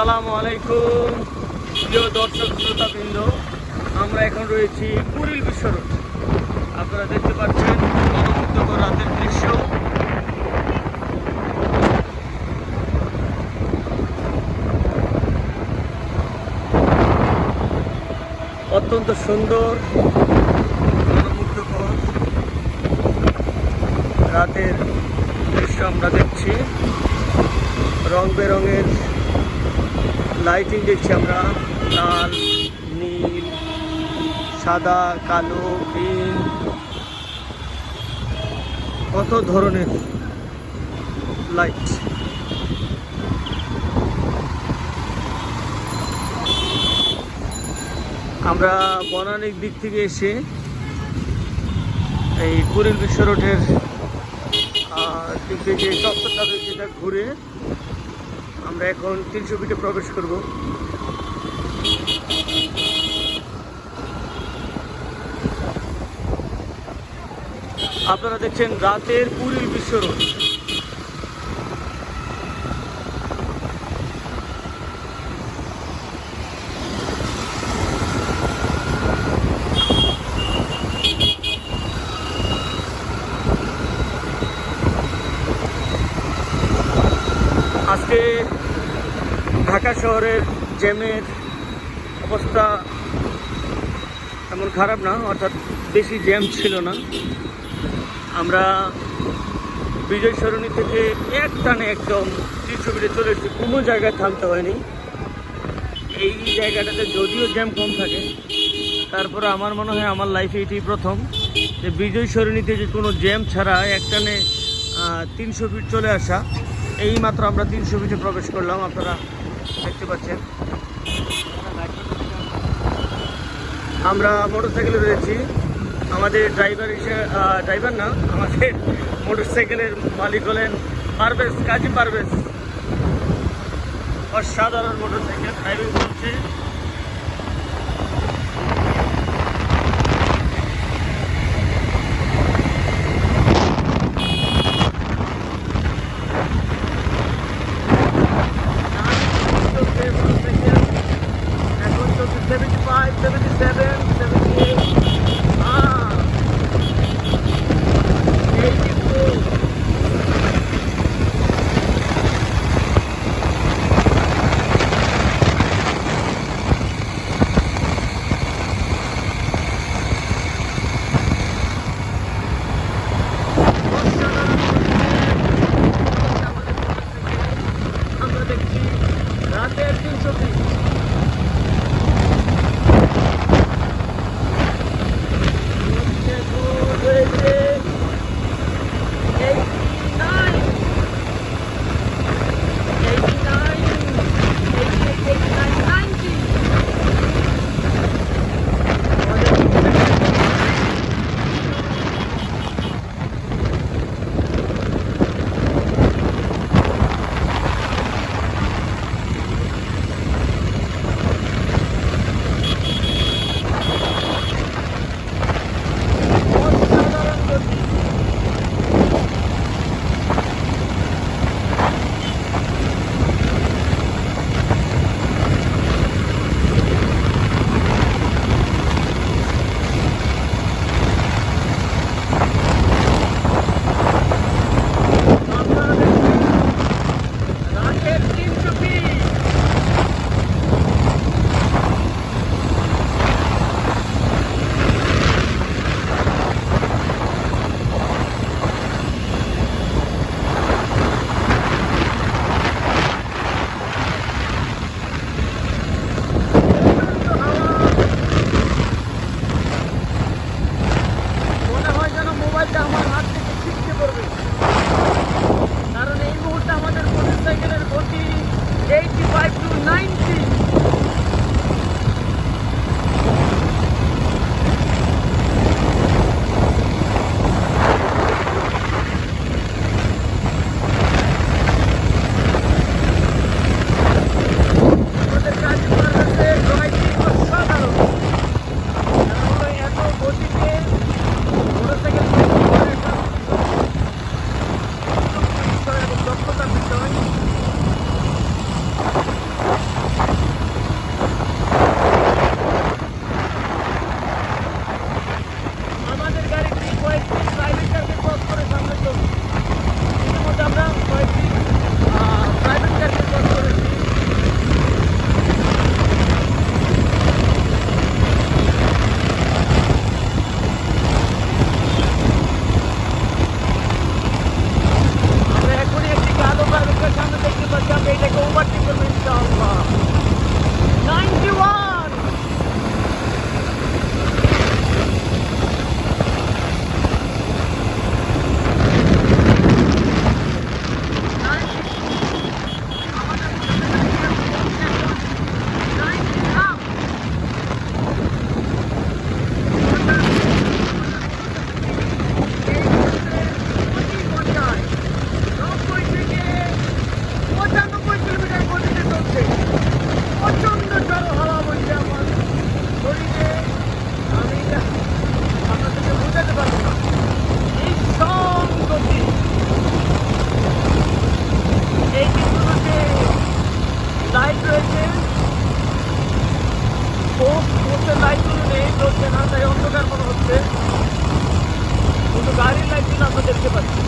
আসসালামু আলাইকুম প্রিয় দর্শক শ্রোতাবৃন্দ, আমরা এখন রয়েছি কুড়িল বিশ্ব রোড। আপনারা দেখতে পাচ্ছেন মনোমুগ্ধকর রাতের দৃশ্য। অত্যন্ত সুন্দর মনোমুগ্ধকর রাতের দৃশ্য আমরা দেখছি। রং বেরঙের লাইটিং দেখছি আমরা, লাল, নীল, সাদা, কালো, গ্রিন, কত ধরনের লাইট। আমরা বনানীর দিক থেকে এসে এই কুড়িল বিশ্ব রোডের দিক থেকে চত্বরটা যেটা ঘুরে আমরা এখন 300 ফিটে প্রবেশ করব। আপনারা দেখছেন রাতের কুড়িল বিশ্ব রোড। আজকে ঢাকা শহরের জ্যামের অবস্থা এমন খারাপ না, অর্থাৎ বেশি জ্যাম ছিল না। আমরা বিজয় সরণি থেকে এক টানে একদম 300 ফিটে চলে এসেছি, কোনো জায়গায় থামতে হয়নি। এই জায়গাটাতে যদিও জ্যাম কম থাকে, তারপরে আমার মনে হয় আমার লাইফে এটি প্রথম যে বিজয় সরণিতে যে কোনো জ্যাম ছাড়া এক টানে 300 ফিট চলে আসা। এই মাত্র আমরা 300 ফিটে প্রবেশ করলাম, আপনারা দেখতে পাচ্ছেন। আমরা মোটরসাইকেলে রয়েছি। আমাদের ড্রাইভার না, আমাদের মোটরসাইকেলের মালিক হলেন পারভেজ, কাজী পারভেজ। অসাধারণ মোটরসাইকেল ড্রাইভিং করছে। এখন চলছে 75, 77, 78, 82। আমরা দেখছি রাতের 300 ফিট। জ্বলছে না, তাই অন্ধকার মনে হচ্ছে, কিন্তু গাড়ির লাইটগুলো আমরা দেখতে পাচ্ছি।